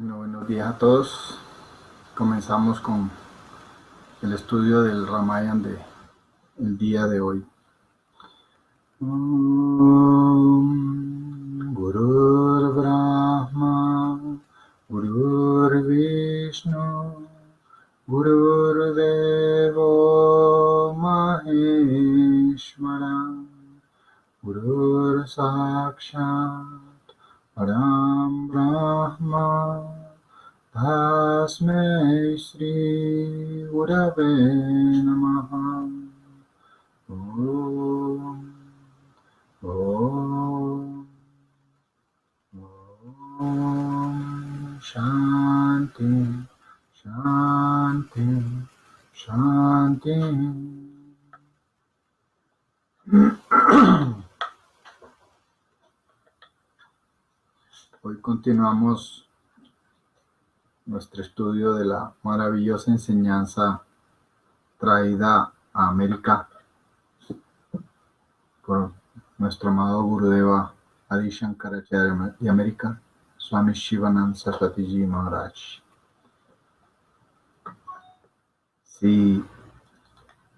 Bueno, buenos días a todos. Comenzamos con el estudio del Ramayana de el día de hoy. Gurur Brahma, Gurur Vishnu, Gurur Devo Maheshwara, Gurur Sakshat Param Brahma, Tasmai Shri Gurave Namaha. Om, Om, Om, Shanti, Shanti, Shanti. Hoy continuamos nuestro estudio de la maravillosa enseñanza traída a América por nuestro amado Gurudeva Adi Shankaracharya de América, Swami Shivananda Saraswati Ji Maharaj. Si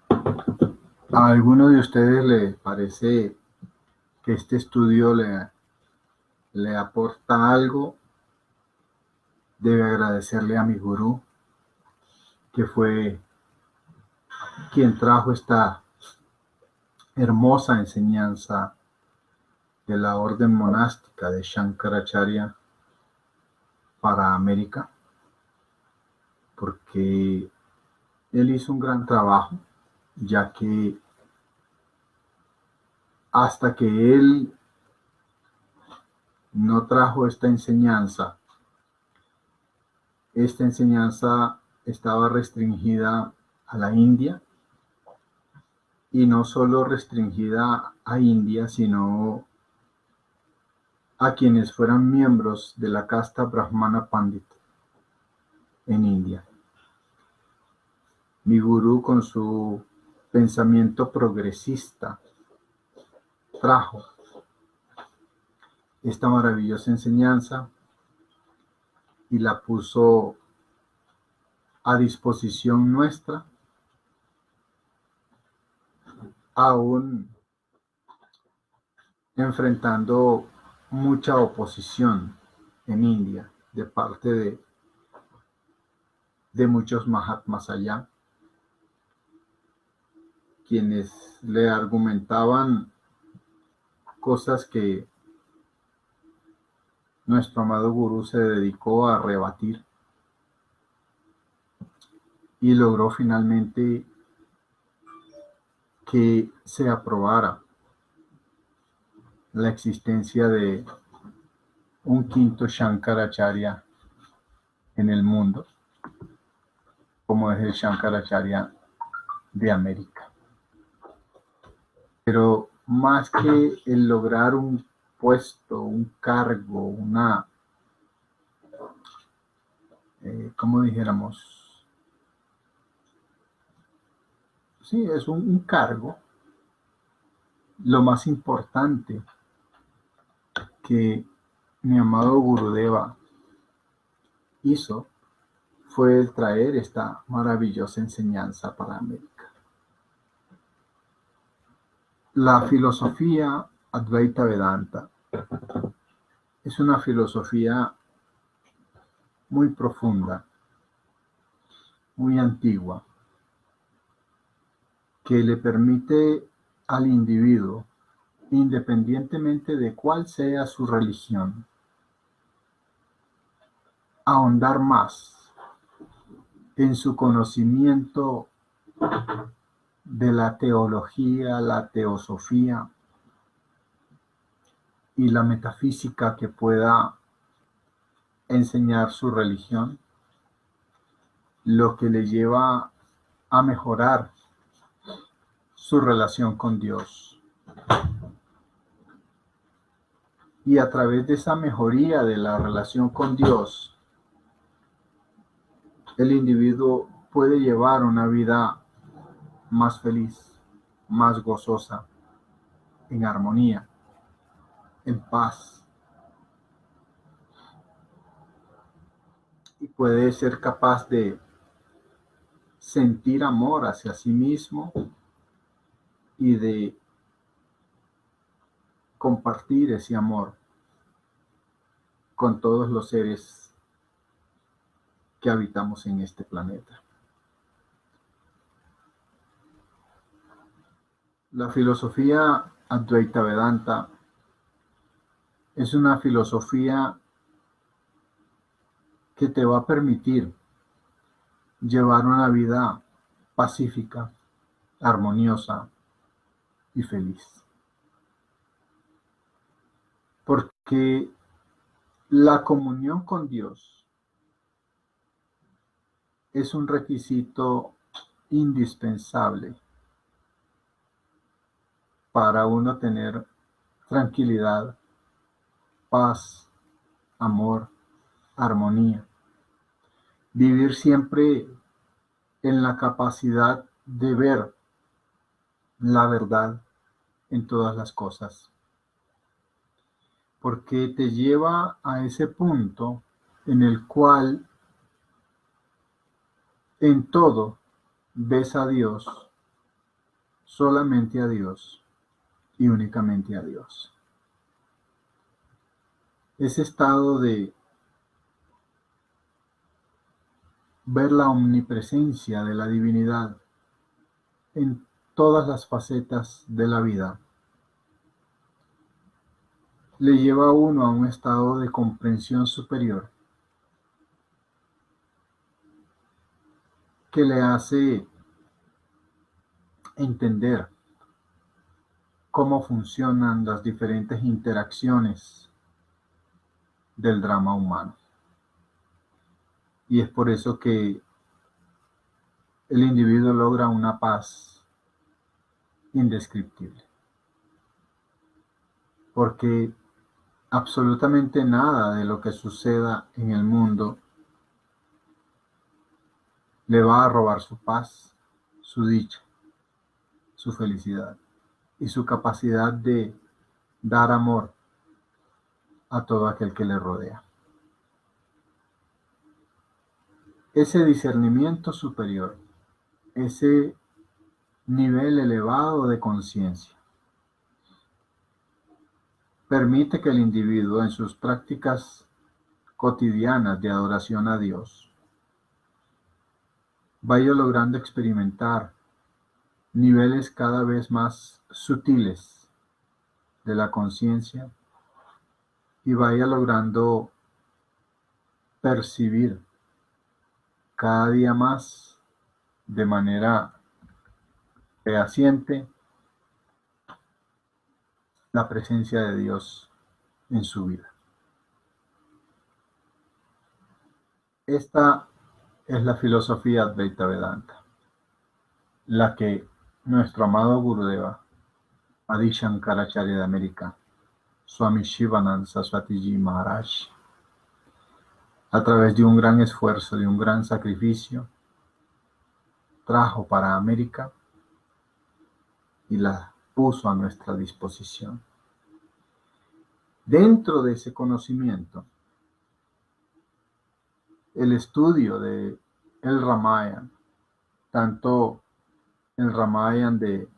a alguno de ustedes le parece que este estudio le aporta algo, debe agradecerle a mi gurú, que fue quien trajo esta hermosa enseñanza de la orden monástica de Shankaracharya para América, porque él hizo un gran trabajo, ya que hasta que él no trajo esta enseñanza estaba restringida a la India, y no solo restringida a India, sino a quienes fueran miembros de la casta Brahmana Pandit en India. Mi gurú, con su pensamiento progresista, trajo esta maravillosa enseñanza y la puso a disposición nuestra, aún enfrentando mucha oposición en India de parte de muchos Mahatmas allá, quienes le argumentaban cosas que nuestro amado gurú se dedicó a rebatir y logró finalmente que se aprobara la existencia de un quinto Shankaracharya en el mundo, como es el Shankaracharya de América. Pero más que el lograr un puesto, un cargo, como dijéramos, sí, es un cargo, lo más importante que mi amado Gurudeva hizo fue el traer esta maravillosa enseñanza para América. La filosofía Advaita Vedanta es una filosofía muy profunda, muy antigua, que le permite al individuo, independientemente de cuál sea su religión, ahondar más en su conocimiento de la teología, la teosofía y la metafísica que pueda enseñar su religión, lo que le lleva a mejorar su relación con Dios. Y a través de esa mejoría de la relación con Dios, el individuo puede llevar una vida más feliz, más gozosa, en armonía, en paz. y puede ser capaz de sentir amor hacia sí mismo y de compartir ese amor con todos los seres que habitamos en este planeta. La filosofía Advaita Vedanta es una filosofía que te va a permitir llevar una vida pacífica, armoniosa y feliz. Porque la comunión con Dios es un requisito indispensable para uno tener tranquilidad, paz, amor, armonía. Vivir siempre en la capacidad de ver la verdad en todas las cosas. Porque te lleva a ese punto en el cual en todo ves a Dios, solamente a Dios y únicamente a Dios. Ese estado de ver la omnipresencia de la divinidad en todas las facetas de la vida le lleva a uno a un estado de comprensión superior que le hace entender cómo funcionan las diferentes interacciones del drama humano. Y es por eso que el individuo logra una paz indescriptible. Porque absolutamente nada de lo que suceda en el mundo le va a robar su paz, su dicha, su felicidad y su capacidad de dar amor a todo aquel que le rodea. Ese discernimiento superior, ese nivel elevado de conciencia, permite que el individuo en sus prácticas cotidianas de adoración a Dios vaya logrando experimentar niveles cada vez más sutiles de la conciencia y vaya logrando percibir cada día más de manera fehaciente la presencia de Dios en su vida. Esta es la filosofía Advaita Vedanta, la que nuestro amado Gurudeva, Adi Shankaracharya de América, Swami Shivananda Saraswati Maharaj, a través de un gran esfuerzo, de un gran sacrificio, trajo para América y la puso a nuestra disposición. Dentro de ese conocimiento, el estudio de el Ramayana, tanto el Ramayana de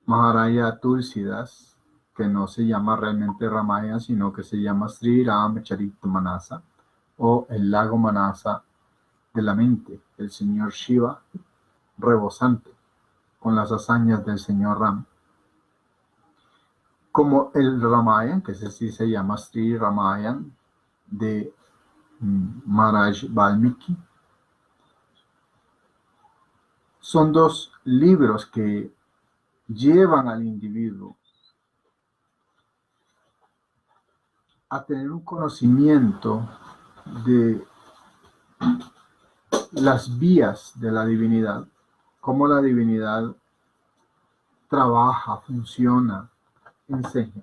Maharaja Tulsidas, que no se llama realmente Ramayana, sino que se llama Sri Ramacharita Manasa, o el lago Manasa de la mente, el señor Shiva rebosante con las hazañas del señor Ram. Como el Ramayana, que ese sí se llama Sri Ramayana de Maharaj Valmiki. Son dos libros que llevan al individuo a tener un conocimiento de las vías de la divinidad, cómo la divinidad trabaja, funciona, enseña,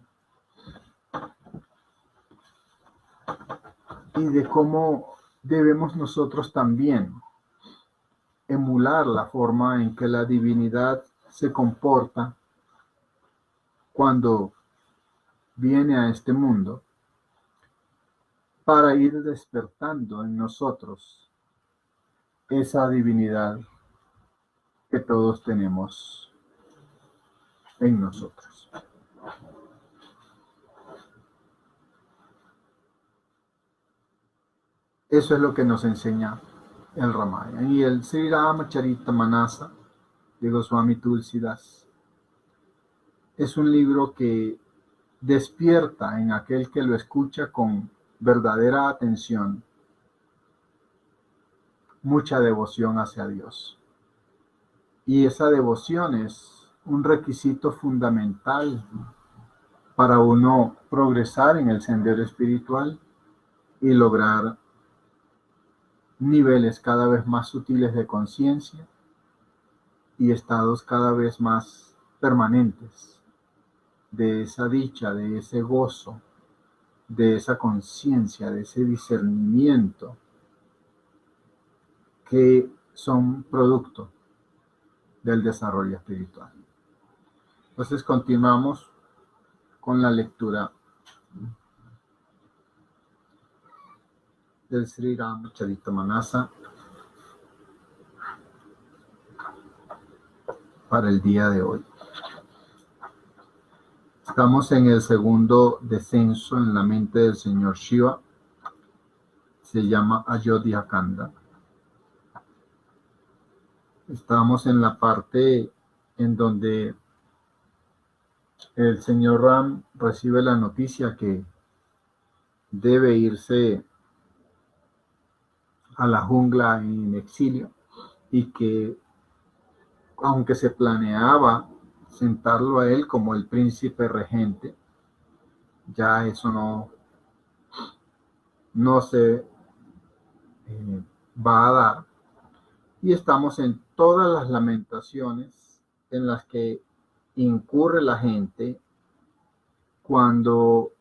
y de cómo debemos nosotros también emular la forma en que la divinidad se comporta cuando viene a este mundo para ir despertando en nosotros esa divinidad que todos tenemos en nosotros. Eso es lo que nos enseña el Ramayana. Y el Sri Ramacharita Manasa de Goswami Tulsidas es un libro que despierta en aquel que lo escucha con verdadera atención mucha devoción hacia Dios. Y esa devoción es un requisito fundamental para uno progresar en el sendero espiritual y lograr niveles cada vez más sutiles de conciencia y estados cada vez más permanentes de esa dicha, de ese gozo, de esa conciencia, de ese discernimiento que son producto del desarrollo espiritual. Entonces continuamos con la lectura del Sri Ramacharita Manasa para el día de hoy. Estamos en el segundo descenso en la mente del señor Shiva. Se llama Ayodhya Kanda. Estamos en la parte en donde el señor Ram recibe la noticia que debe irse a la jungla en exilio y que aunque se planeaba sentarlo a él como el príncipe regente, ya eso no se va a dar. Y estamos en todas las lamentaciones en las que incurre la gente cuando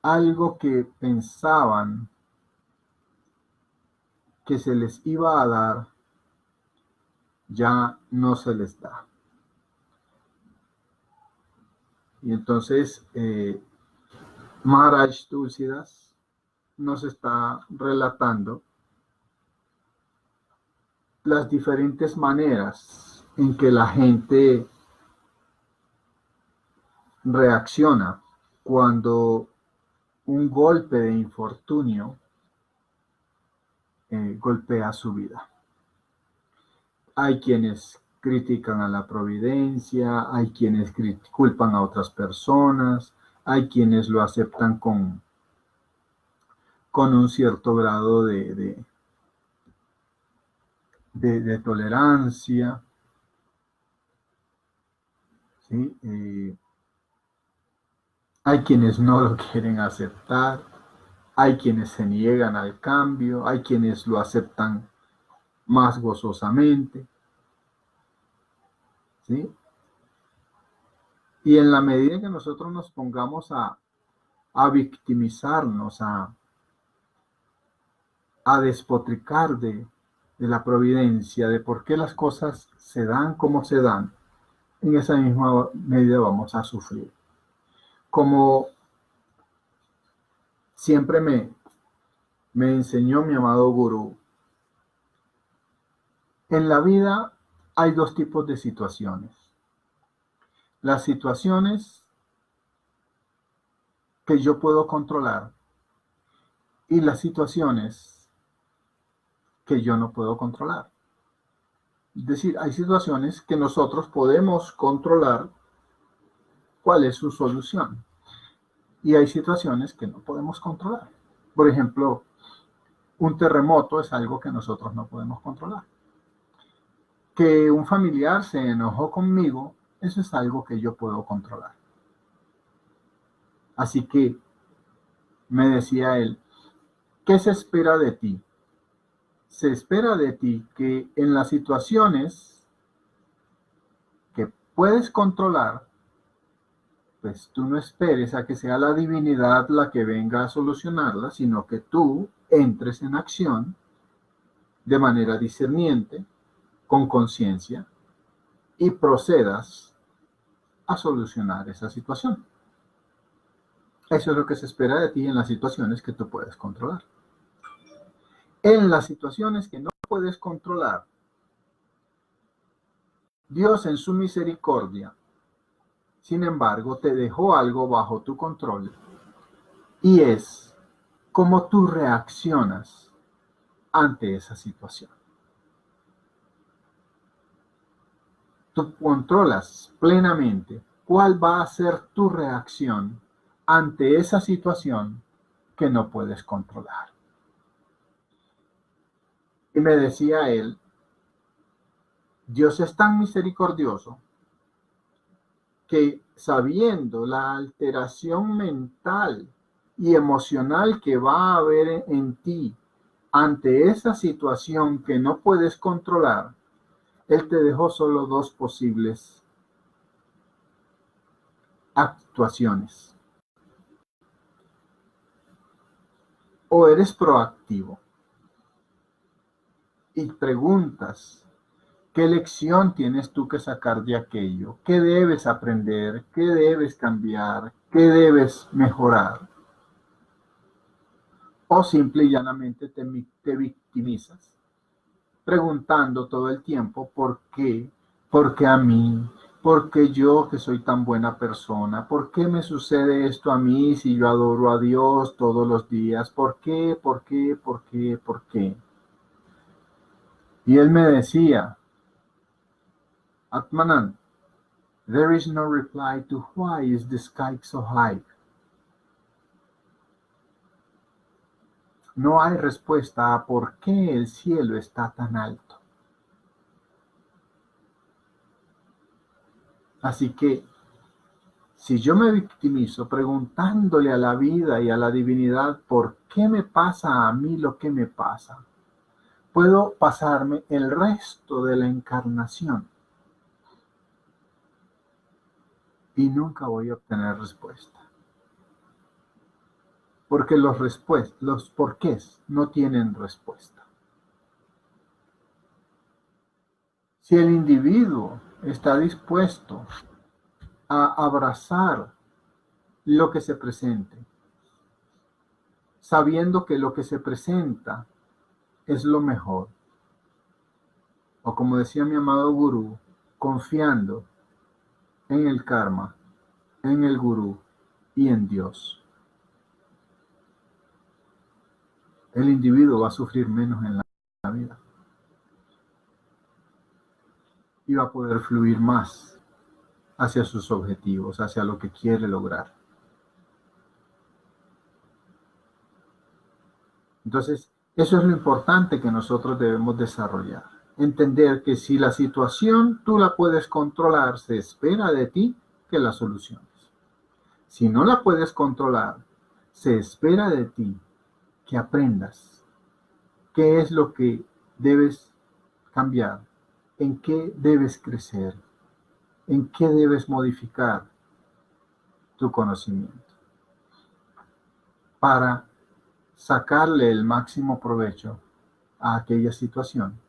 algo que pensaban que se les iba a dar ya no se les da. Y entonces Maharaj Tulsidas nos está relatando las diferentes maneras en que la gente reacciona cuando un golpe de infortunio golpea su vida. Hay quienes critican a la providencia, hay quienes culpan a otras personas, hay quienes lo aceptan con un cierto grado de tolerancia. ¿Sí? Hay quienes no lo quieren aceptar, hay quienes se niegan al cambio, hay quienes lo aceptan más gozosamente. ¿Sí? Y en la medida en que nosotros nos pongamos a victimizarnos, a despotricar de la providencia, de por qué las cosas se dan como se dan, en esa misma medida vamos a sufrir. Como siempre me enseñó mi amado gurú, en la vida hay dos tipos de situaciones. Las situaciones que yo puedo controlar y las situaciones que yo no puedo controlar. Es decir, hay situaciones que nosotros podemos controlar cuál es su solución. Y hay situaciones que no podemos controlar. Por ejemplo, un terremoto es algo que nosotros no podemos controlar. Que un familiar se enojó conmigo, eso es algo que yo puedo controlar. Así que me decía él, ¿qué se espera de ti? Se espera de ti que en las situaciones que puedes controlar, pues tú no esperes a que sea la divinidad la que venga a solucionarla, sino que tú entres en acción de manera discerniente, con conciencia, y procedas a solucionar esa situación. Eso es lo que se espera de ti en las situaciones que tú puedes controlar. En las situaciones que no puedes controlar, Dios en su misericordia, sin embargo, te dejó algo bajo tu control, y es cómo tú reaccionas ante esa situación. Tú controlas plenamente cuál va a ser tu reacción ante esa situación que no puedes controlar. Y me decía él, Dios es tan misericordioso que, sabiendo la alteración mental y emocional que va a haber en ti ante esa situación que no puedes controlar, Él te dejó solo dos posibles actuaciones. O eres proactivo y preguntas, ¿qué lección tienes tú que sacar de aquello? ¿Qué debes aprender? ¿Qué debes cambiar? ¿Qué debes mejorar? O simple y llanamente te victimizas, preguntando todo el tiempo ¿por qué? ¿Por qué a mí? ¿Por qué yo que soy tan buena persona? ¿Por qué me sucede esto a mí si yo adoro a Dios todos los días? ¿Por qué? ¿Por qué? ¿Por qué? ¿Por qué? Y él me decía, Atmanan, there is no reply to why is the sky so high. No hay respuesta a por qué el cielo está tan alto. Así que, si yo me victimizo preguntándole a la vida y a la divinidad por qué me pasa a mí lo que me pasa, puedo pasarme el resto de la encarnación y nunca voy a obtener respuesta. Porque los porqués no tienen respuesta. Si el individuo está dispuesto a abrazar lo que se presente, sabiendo que lo que se presenta es lo mejor, o como decía mi amado gurú, confiando en el karma, en el gurú y en Dios, el individuo va a sufrir menos en la vida y va a poder fluir más hacia sus objetivos, hacia lo que quiere lograr. Entonces, eso es lo importante que nosotros debemos desarrollar. Entender que si la situación tú la puedes controlar, se espera de ti que la soluciones. Si no la puedes controlar, se espera de ti que aprendas qué es lo que debes cambiar, en qué debes crecer, en qué debes modificar tu conocimiento para sacarle el máximo provecho a aquella situación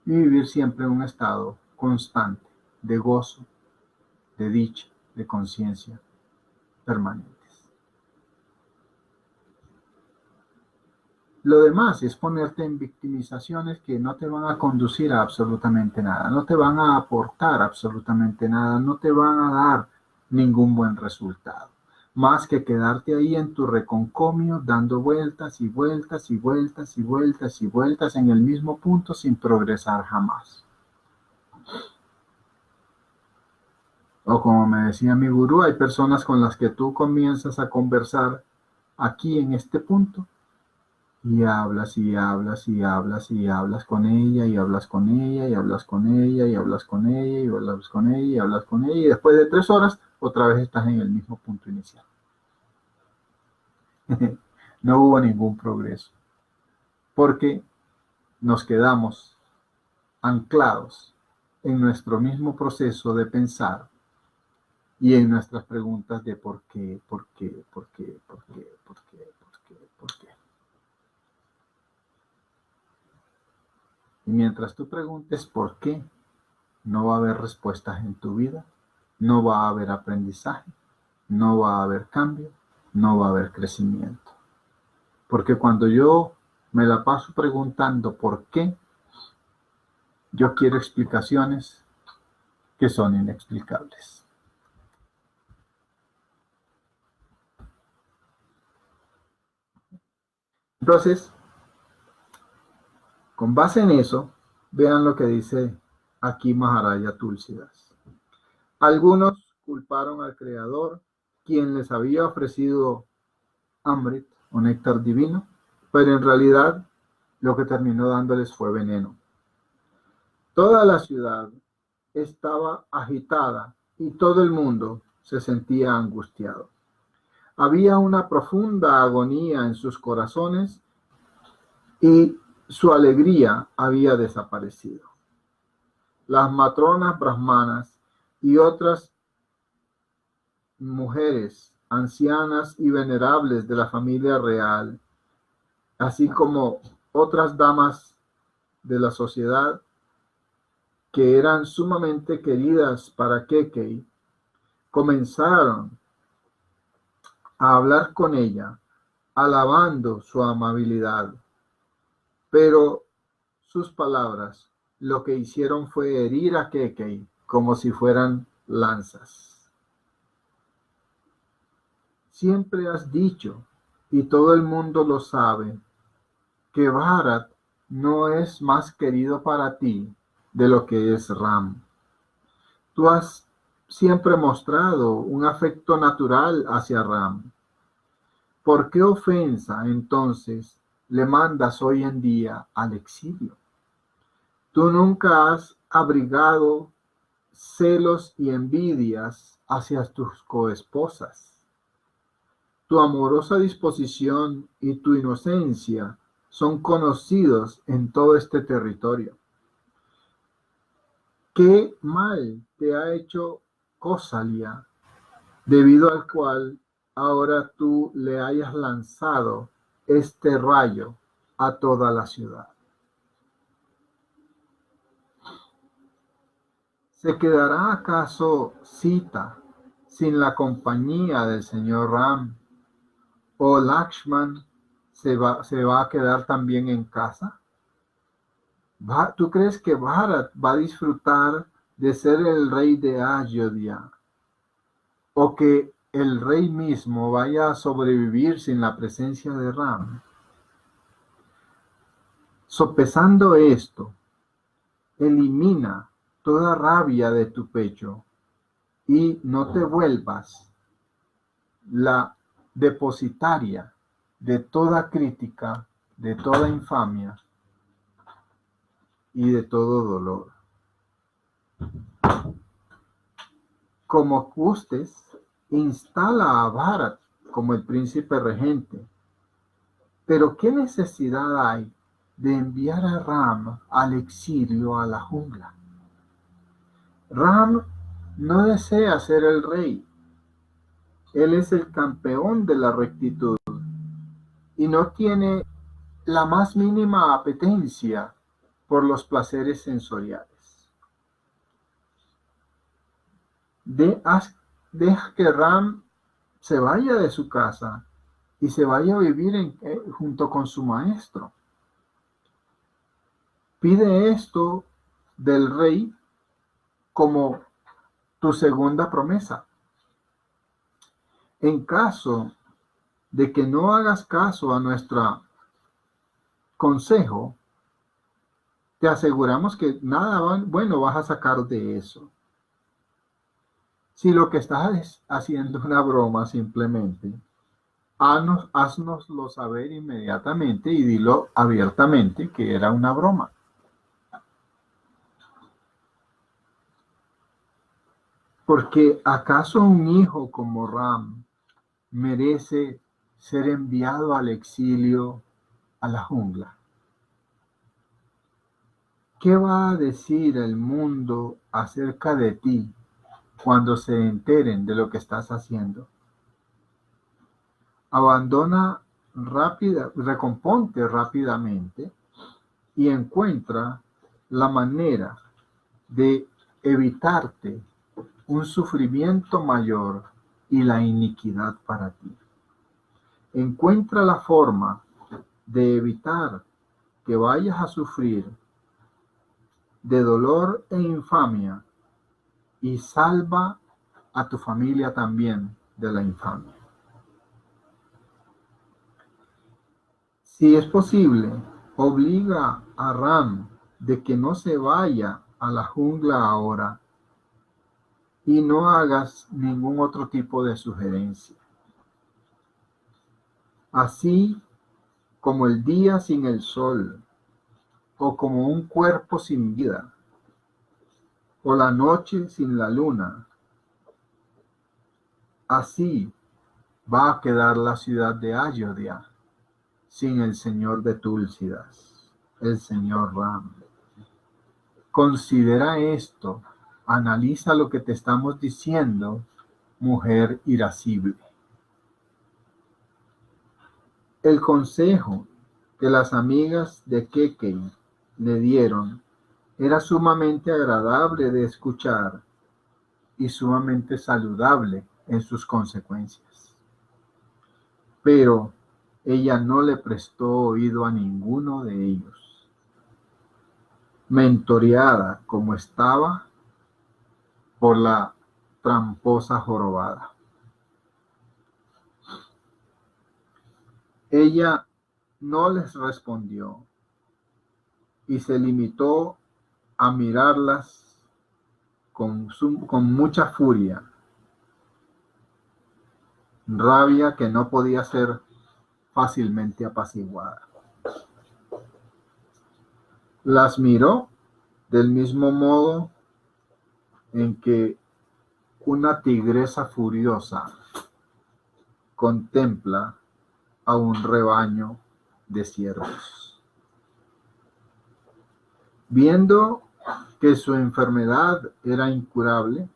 y vivir siempre en un estado constante de gozo, de dicha, de conciencia permanentes. Lo demás es ponerte en victimizaciones que no te van a conducir a absolutamente nada, no te van a aportar absolutamente nada, no te van a dar ningún buen resultado, más que quedarte ahí en tu reconcomio dando vueltas y vueltas y vueltas y vueltas y vueltas en el mismo punto sin progresar jamás. O como me decía mi gurú, hay personas con las que tú comienzas a conversar aquí en este punto y hablas y hablas y hablas y hablas con ella y hablas con ella y hablas con ella y hablas con ella y hablas con ella y hablas con ella y después de 3 horas otra vez estás en el mismo punto inicial. No hubo ningún progreso porque nos quedamos anclados en nuestro mismo proceso de pensar y en nuestras preguntas de por qué, por qué, por qué, por qué, por qué, por qué, por qué. Y mientras tú preguntes por qué, no va a haber respuestas en tu vida, no va a haber aprendizaje, no va a haber cambio, no va a haber crecimiento. Porque cuando yo me la paso preguntando por qué, yo quiero explicaciones que son inexplicables. Entonces, con base en eso, vean lo que dice aquí Maharaja Tulsidas. Algunos culparon al Creador, quien les había ofrecido Amrit o néctar divino, pero en realidad lo que terminó dándoles fue veneno. Toda la ciudad estaba agitada y todo el mundo se sentía angustiado. Había una profunda agonía en sus corazones y su alegría había desaparecido. Las matronas brahmanas y otras mujeres ancianas y venerables de la familia real, así como otras damas de la sociedad que eran sumamente queridas para Kekei, comenzaron a hablar con ella, alabando su amabilidad. Pero sus palabras lo que hicieron fue herir a Kekei como si fueran lanzas. Siempre has dicho, y todo el mundo lo sabe, que Bharat no es más querido para ti de lo que es Ram. Tú has siempre mostrado un afecto natural hacia Ram. ¿Por qué ofensa, entonces, le mandas hoy en día al exilio? Tú nunca has abrigado celos y envidias hacia tus coesposas. Tu amorosa disposición y tu inocencia son conocidos en todo este territorio. ¿Qué mal te ha hecho Kausalya, debido al cual ahora tú le hayas lanzado este rayo a toda la ciudad? ¿Se quedará acaso Sita sin la compañía del señor Ram? ¿O Lakshman se va a quedar también en casa? ¿Tú crees que Bharat va a disfrutar de ser el rey de Ayodhya? ¿O que el rey mismo vaya a sobrevivir sin la presencia de Ram? Sopesando esto, elimina toda rabia de tu pecho y no te vuelvas la depositaria de toda crítica, de toda infamia y de todo dolor. Como gustes, instala a Bharat como el príncipe regente. Pero ¿qué necesidad hay de enviar a Ram al exilio a la jungla? Ram no desea ser el rey. Él es el campeón de la rectitud y no tiene la más mínima apetencia por los placeres sensoriales. Deja que Ram se vaya de su casa y se vaya a vivir junto con su maestro. Pide esto del rey como tu segunda promesa. En caso de que no hagas caso a nuestro consejo, te aseguramos que nada bueno vas a sacar de eso. Si lo que estás haciendo es una broma, simplemente, haznoslo saber inmediatamente y dilo abiertamente que era una broma. Porque ¿acaso un hijo como Ram merece ser enviado al exilio, a la jungla? ¿Qué va a decir el mundo acerca de ti cuando se enteren de lo que estás haciendo? Recomponte rápidamente y encuentra la manera de evitarte un sufrimiento mayor y la iniquidad para ti. Encuentra la forma de evitar que vayas a sufrir de dolor e infamia y salva a tu familia también de la infamia. Si es posible, obliga a Ram de que no se vaya a la jungla ahora y no hagas ningún otro tipo de sugerencia. Así como el día sin el sol, o como un cuerpo sin vida, o la noche sin la luna, así va a quedar la ciudad de Ayodhya sin el señor de Túlsidas, el señor Ram. Considera esto, analiza lo que te estamos diciendo, mujer irascible. El consejo que las amigas de Kekei le dieron era sumamente agradable de escuchar y sumamente saludable en sus consecuencias. Pero ella no le prestó oído a ninguno de ellos. Mentoreada como estaba por la tramposa jorobada. Ella no les respondió y se limitó a mirarlas con mucha furia, rabia que no podía ser fácilmente apaciguada. Las miró del mismo modo en que una tigresa furiosa contempla a un rebaño de ciervos. Viendo que su enfermedad era incurable,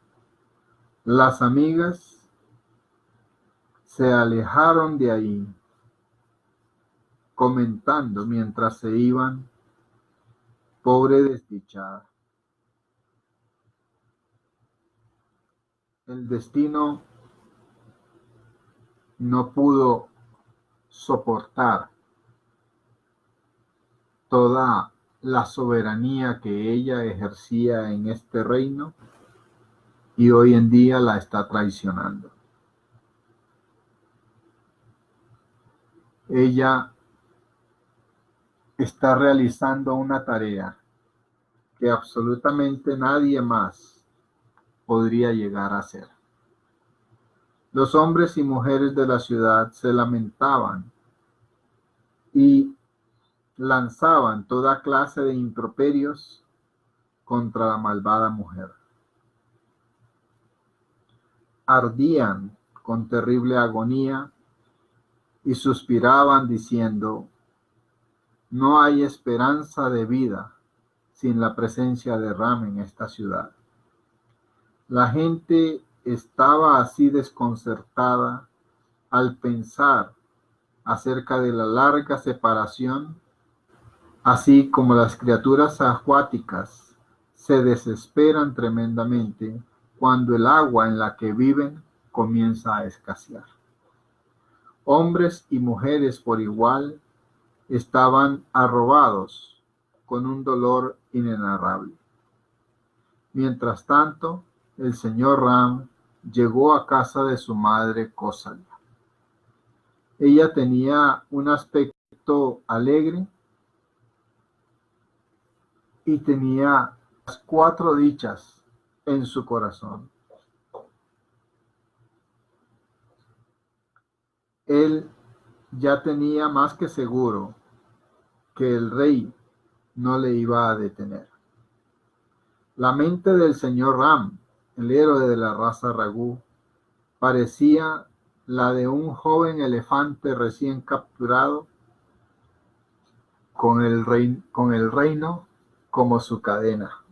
las amigas se alejaron de ahí, comentando mientras se iban: pobre desdichada. El destino no pudo soportar toda la soberanía que ella ejercía en este reino y hoy en día la está traicionando. Ella está realizando una tarea que absolutamente nadie más podría llegar a hacer. Los hombres y mujeres de la ciudad se lamentaban y lanzaban toda clase de improperios contra la malvada mujer. Ardían con terrible agonía y suspiraban diciendo: no hay esperanza de vida sin la presencia de Ram en esta ciudad. La gente estaba así desconcertada al pensar acerca de la larga separación, así como las criaturas acuáticas se desesperan tremendamente cuando el agua en la que viven comienza a escasear. Hombres y mujeres por igual estaban arrobados con un dolor inenarrable. Mientras tanto, el señor Ram llegó a casa de su madre Kausalya. Ella tenía un aspecto alegre y tenía las 4 dichas en su corazón. Él ya tenía más que seguro que el rey no le iba a detener. La mente del señor Ram, el héroe de la raza Raghu, parecía la de un joven elefante recién capturado con el reino como su cadena.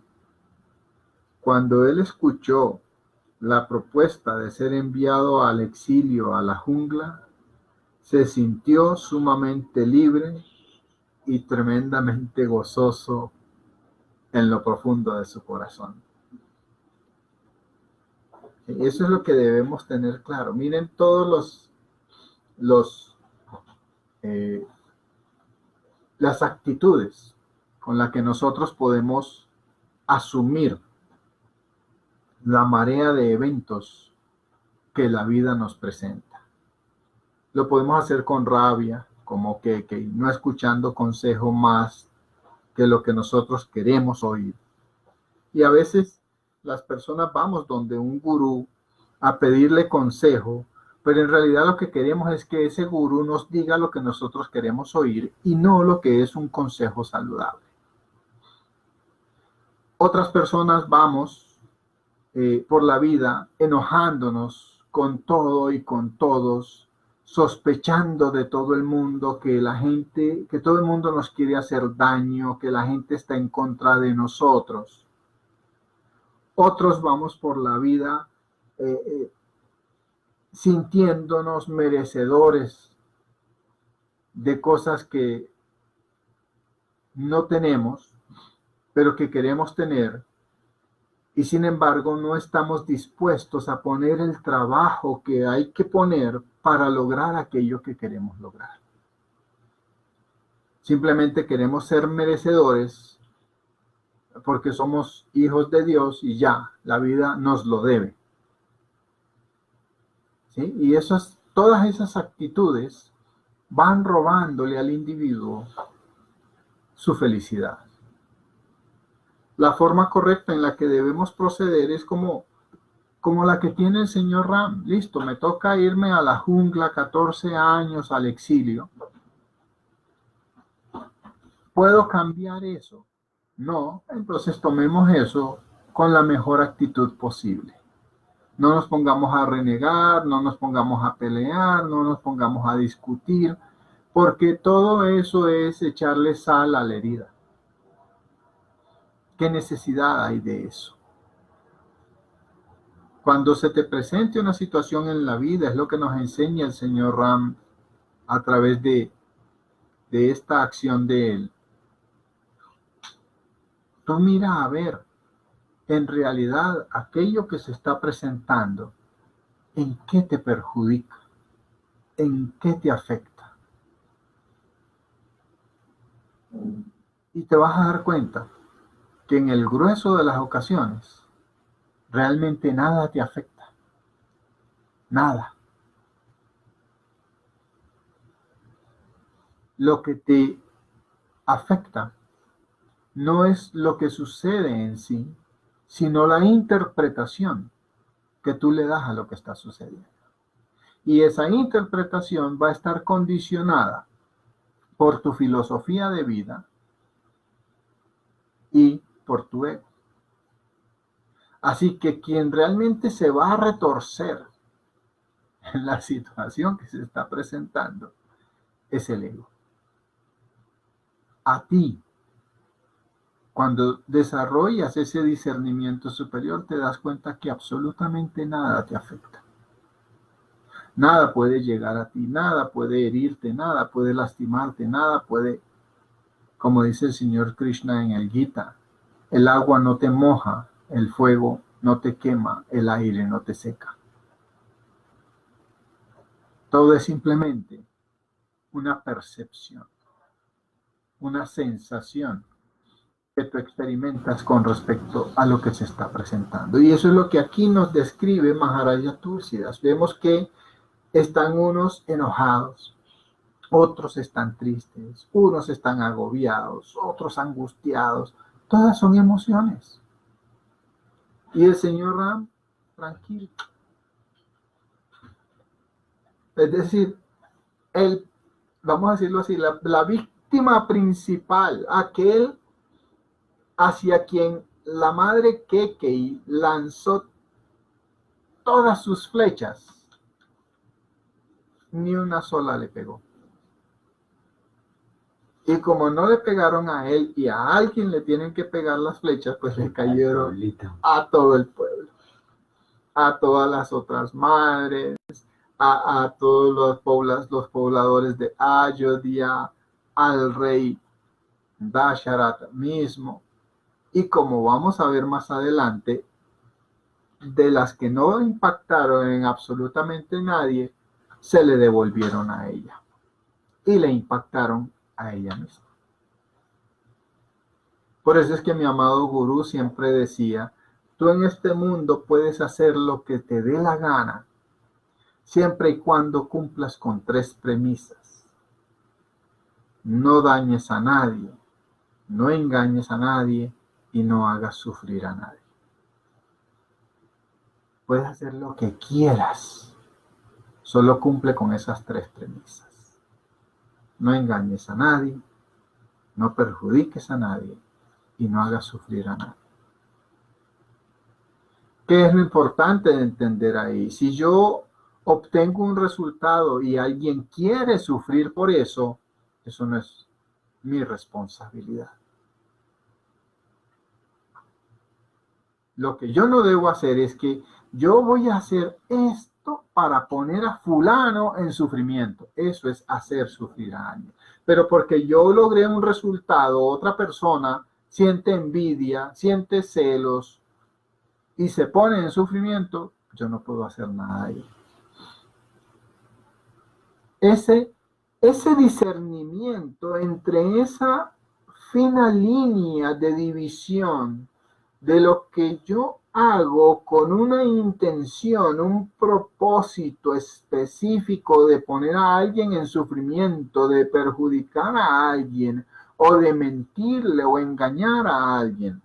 Cuando él escuchó la propuesta de ser enviado al exilio a la jungla, se sintió sumamente libre y tremendamente gozoso en lo profundo de su corazón. Eso es lo que debemos tener claro. Miren todos los eh, las actitudes con las que nosotros podemos asumir la marea de eventos que la vida nos presenta. Lo podemos hacer con rabia, como que no escuchando consejo más que lo que nosotros queremos oír. Y a veces las personas vamos donde un gurú a pedirle consejo, pero en realidad lo que queremos es que ese gurú nos diga lo que nosotros queremos oír y no lo que es un consejo saludable. Otras personas vamos por la vida enojándonos con todo y con todos, sospechando de todo el mundo, que todo el mundo nos quiere hacer daño, que la gente está en contra de nosotros. Otros vamos por la vida sintiéndonos merecedores de cosas que no tenemos, pero que queremos tener, y sin embargo no estamos dispuestos a poner el trabajo que hay que poner para lograr aquello que queremos lograr. Simplemente queremos ser merecedores porque somos hijos de Dios y ya, la vida nos lo debe. ¿Sí? Y todas esas actitudes van robándole al individuo su felicidad. La forma correcta en la que debemos proceder es como la que tiene el señor Ram. Listo, me toca irme a la jungla, 14 años al exilio. ¿Puedo cambiar eso? No, entonces tomemos eso con la mejor actitud posible. No nos pongamos a renegar, no nos pongamos a pelear, no nos pongamos a discutir, porque todo eso es echarle sal a la herida. ¿Qué necesidad hay de eso? Cuando se te presente una situación en la vida, es lo que nos enseña el señor Ram a través de esta acción de él. Tú mira a ver, en realidad, aquello que se está presentando, ¿en qué te perjudica? ¿En qué te afecta? Y te vas a dar cuenta que en el grueso de las ocasiones realmente nada te afecta. Nada. Lo que te afecta no es lo que sucede en sí, sino la interpretación que tú le das a lo que está sucediendo. Y esa interpretación va a estar condicionada por tu filosofía de vida y por tu ego. Así que quien realmente se va a retorcer en la situación que se está presentando es el ego. A ti, cuando desarrollas ese discernimiento superior, te das cuenta que absolutamente nada te afecta. Nada puede llegar a ti, nada puede herirte, nada puede lastimarte, nada puede, como dice el Señor Krishna en el Gita, el agua no te moja, el fuego no te quema, el aire no te seca. Todo es simplemente una percepción, una sensación que tú experimentas con respecto a lo que se está presentando. Y eso es lo que aquí nos describe Maharaja Tulsidas. Vemos que están unos enojados, otros están tristes, unos están agobiados, otros angustiados. Todas son emociones. Y el señor Ram, tranquilo. Es decir, vamos a decirlo así, la víctima principal, aquel hacia quien la madre Kekei lanzó todas sus flechas, ni una sola le pegó. Y como no le pegaron a él y a alguien le tienen que pegar las flechas, pues le cayeron a todo el pueblo, a todas las otras madres, a todos los pobladores de Ayodhya, al rey Dasharatha mismo. Y como vamos a ver más adelante, de las que no impactaron en absolutamente nadie, se le devolvieron a ella. y le impactaron a ella misma. Por eso es que mi amado gurú siempre decía, tú en este mundo puedes hacer lo que te dé la gana, siempre y cuando cumplas con 3 premisas. No dañes a nadie, no engañes a nadie y no hagas sufrir a nadie. Puedes hacer lo que quieras, solo cumple con esas 3 premisas. No engañes a nadie, no perjudiques a nadie y no hagas sufrir a nadie. ¿Qué es lo importante de entender ahí? Si yo obtengo un resultado y alguien quiere sufrir por eso, eso no es mi responsabilidad. Lo que yo no debo hacer es que yo voy a hacer esto para poner a fulano en sufrimiento. Eso es hacer sufrir a alguien. Pero porque yo logré un resultado, otra persona siente envidia, siente celos y se pone en sufrimiento, yo no puedo hacer nada ahí. Ese discernimiento entre esa fina línea de división de lo que yo hago con una intención, un propósito específico de poner a alguien en sufrimiento, de perjudicar a alguien o de mentirle o engañar a alguien.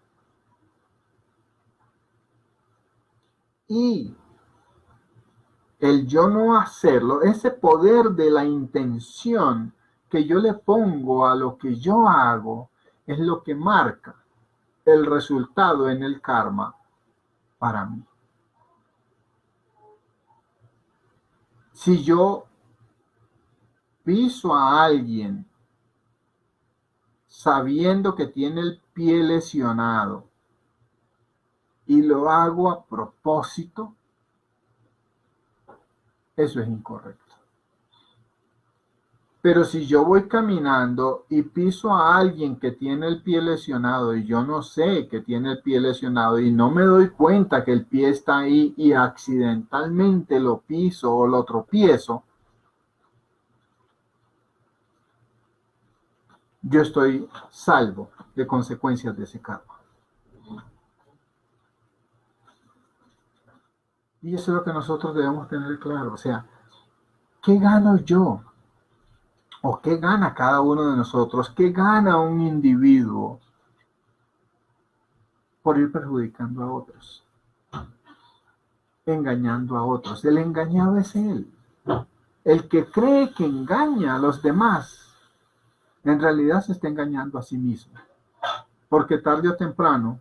Y el yo no hacerlo, ese poder de la intención que yo le pongo a lo que yo hago, es lo que marca el resultado en el karma para mí. Si yo piso a alguien sabiendo que tiene el pie lesionado y lo hago a propósito, eso es incorrecto. Pero si yo voy caminando y piso a alguien que tiene el pie lesionado y yo no sé que tiene el pie lesionado y no me doy cuenta que el pie está ahí y accidentalmente lo piso o lo tropiezo, yo estoy salvo de consecuencias de ese karma. Y eso es lo que nosotros debemos tener claro. O sea, ¿qué gano yo? ¿O qué gana cada uno de nosotros? ¿Qué gana un individuo por ir perjudicando a otros? Engañando a otros. El engañado es él. El que cree que engaña a los demás, en realidad se está engañando a sí mismo. Porque tarde o temprano,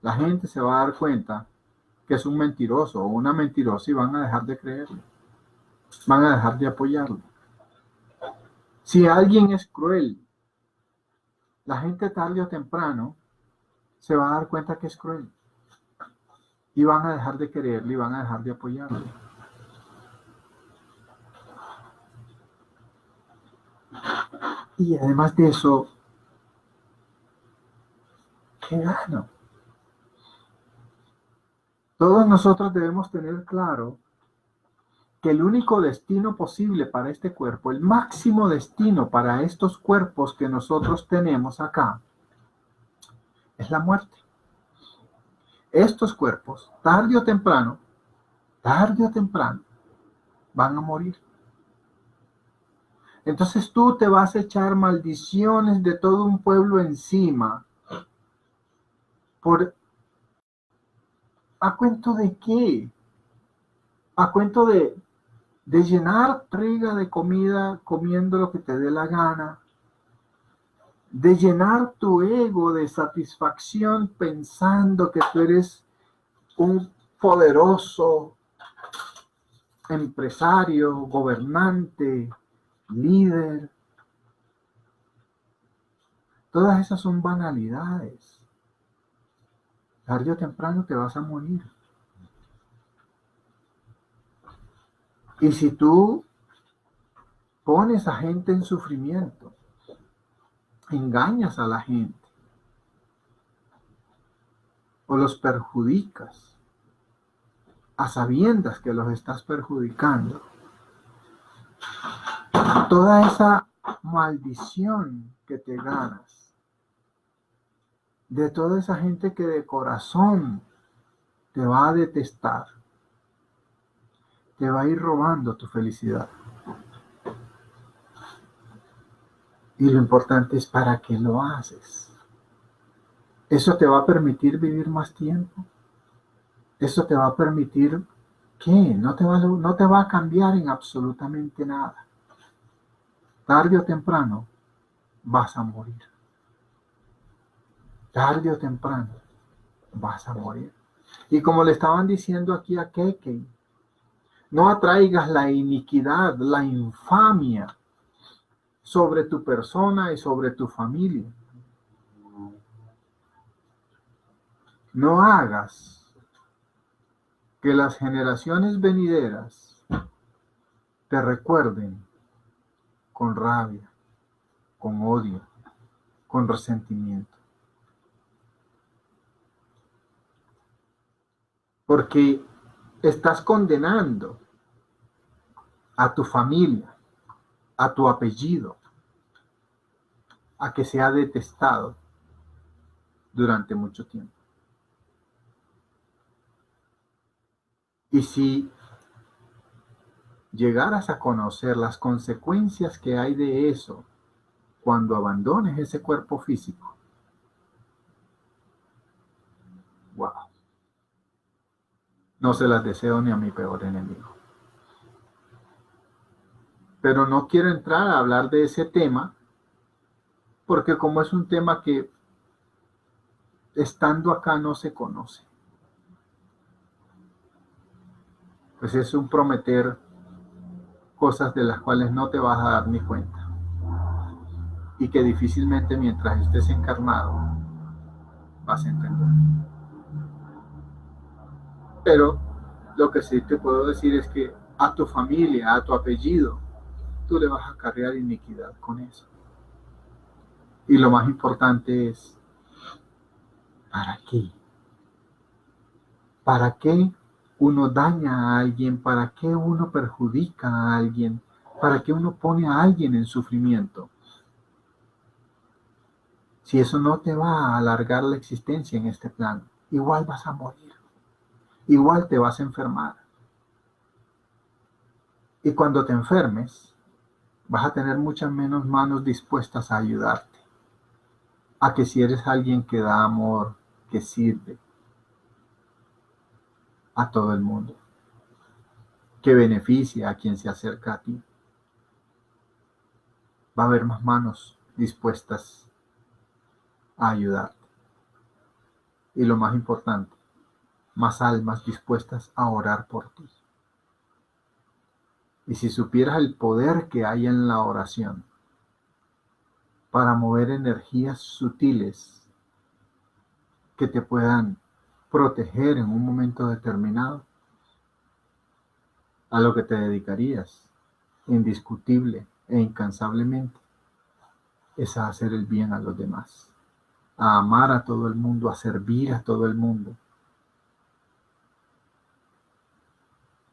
la gente se va a dar cuenta que es un mentiroso o una mentirosa y van a dejar de creerlo. Van a dejar de apoyarlo. Si alguien es cruel, la gente tarde o temprano se va a dar cuenta que es cruel. Y van a dejar de quererlo y van a dejar de apoyarlo. Y además de eso, ¿qué gano? Todos nosotros debemos tener claro que el único destino posible para este cuerpo, el máximo destino para estos cuerpos que nosotros tenemos acá, es la muerte. Estos cuerpos, tarde o temprano, van a morir. Entonces tú te vas a echar maldiciones de todo un pueblo encima. ¿A cuento de qué? ¿A cuento de llenar triga de comida comiendo lo que te dé la gana? De llenar tu ego de satisfacción pensando que tú eres un poderoso empresario, gobernante, líder. Todas esas son banalidades. Tarde o temprano te vas a morir. Y si tú pones a gente en sufrimiento, engañas a la gente o los perjudicas a sabiendas que los estás perjudicando, toda esa maldición que te ganas, de toda esa gente que de corazón te va a detestar, te va a ir robando tu felicidad. Y lo importante es para qué lo haces. Eso te va a permitir vivir más tiempo. Eso te va a permitir que no te va a cambiar en absolutamente nada. Tarde o temprano vas a morir. Tarde o temprano vas a morir. Y como le estaban diciendo aquí a Keke, no atraigas la iniquidad, la infamia sobre tu persona y sobre tu familia. No hagas que las generaciones venideras te recuerden con rabia, con odio, con resentimiento. Porque estás condenando a tu familia, a tu apellido, a que sea detestado durante mucho tiempo. Y si llegaras a conocer las consecuencias que hay de eso cuando abandones ese cuerpo físico, wow, no se las deseo ni a mi peor enemigo. Pero no quiero entrar a hablar de ese tema, porque como es un tema que estando acá no se conoce, pues es un prometer cosas de las cuales no te vas a dar ni cuenta, y que difícilmente mientras estés encarnado vas a entender. Pero lo que sí te puedo decir es que a tu familia, a tu apellido, tú le vas a cargar iniquidad con eso. Y lo más importante es, ¿para qué? ¿Para qué uno daña a alguien? ¿Para qué uno perjudica a alguien? ¿Para qué uno pone a alguien en sufrimiento? Si eso no te va a alargar la existencia en este plano, igual vas a morir, igual te vas a enfermar. Y cuando te enfermes, vas a tener muchas menos manos dispuestas a ayudarte. A que si eres alguien que da amor, que sirve a todo el mundo, que beneficia a quien se acerca a ti, va a haber más manos dispuestas a ayudarte. Y lo más importante, más almas dispuestas a orar por ti. Y si supieras el poder que hay en la oración para mover energías sutiles que te puedan proteger en un momento determinado, a lo que te dedicarías, indiscutible e incansablemente, es a hacer el bien a los demás, a amar a todo el mundo, a servir a todo el mundo,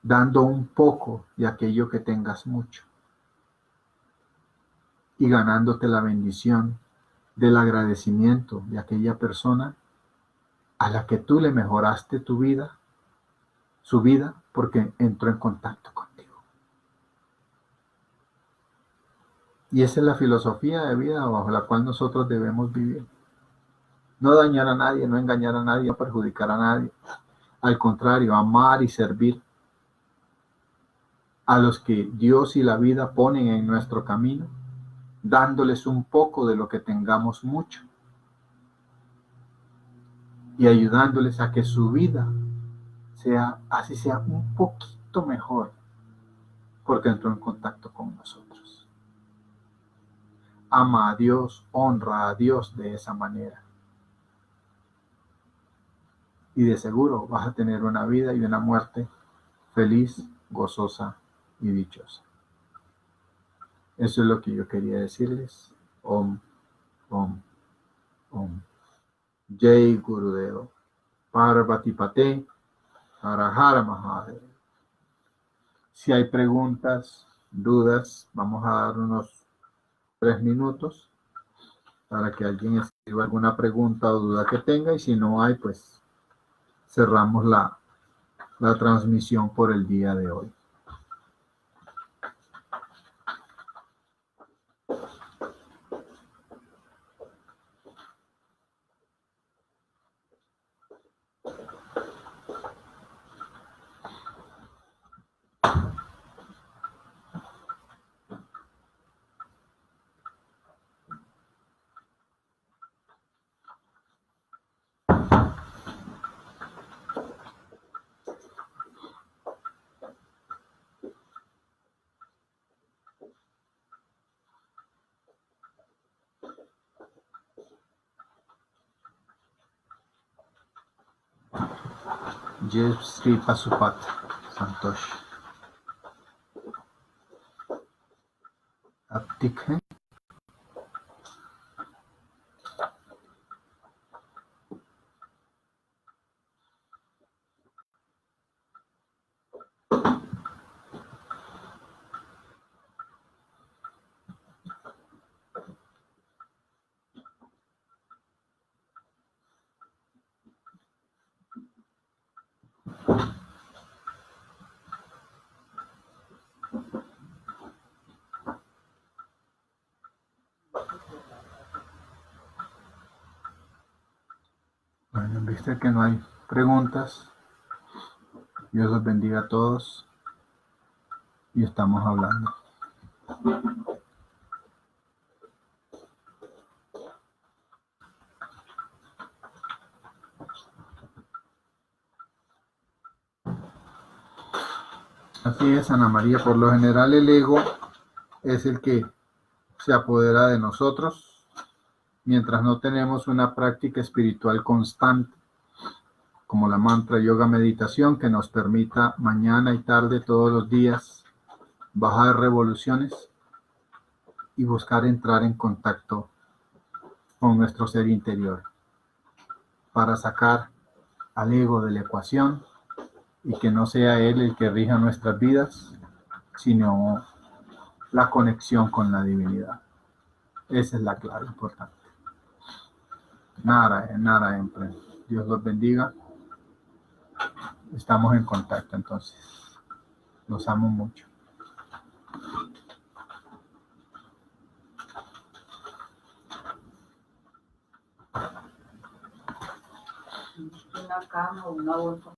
dando un poco de aquello que tengas mucho y ganándote la bendición del agradecimiento de aquella persona a la que tú le mejoraste tu vida, su vida, porque entró en contacto contigo. Y esa es la filosofía de vida bajo la cual nosotros debemos vivir. No dañar a nadie, no engañar a nadie, no perjudicar a nadie. Al contrario, amar y servir a los que Dios y la vida ponen en nuestro camino, dándoles un poco de lo que tengamos mucho y ayudándoles a que su vida sea, así sea un poquito mejor, porque entró en contacto con nosotros. Ama a Dios, honra a Dios de esa manera. Y de seguro vas a tener una vida y una muerte feliz, gozosa y dichosa. Eso es lo que yo quería decirles. Om, Om, Om. Jai Gurudeva. Parvati Pate, Hara Hara Mahadev. Si hay preguntas, dudas, vamos a dar unos 3 minutos para que alguien escriba alguna pregunta o duda que tenga, y si no hay, pues cerramos la transmisión por el día de hoy. Jai Sri Pasupat Santosh, आप ठीक हैं? Bueno, en vista que no hay preguntas, Dios los bendiga a todos y estamos hablando. Así es, Ana María, por lo general el ego es el que se apodera de nosotros mientras no tenemos una práctica espiritual constante, como la mantra, yoga, meditación, que nos permita mañana y tarde todos los días bajar revoluciones y buscar entrar en contacto con nuestro ser interior para sacar al ego de la ecuación y que no sea él el que rija nuestras vidas, sino la conexión con la divinidad. Esa es la clave importante. Nada, Dios los bendiga. Estamos en contacto entonces. Los amo mucho. Una cama, una bolsa.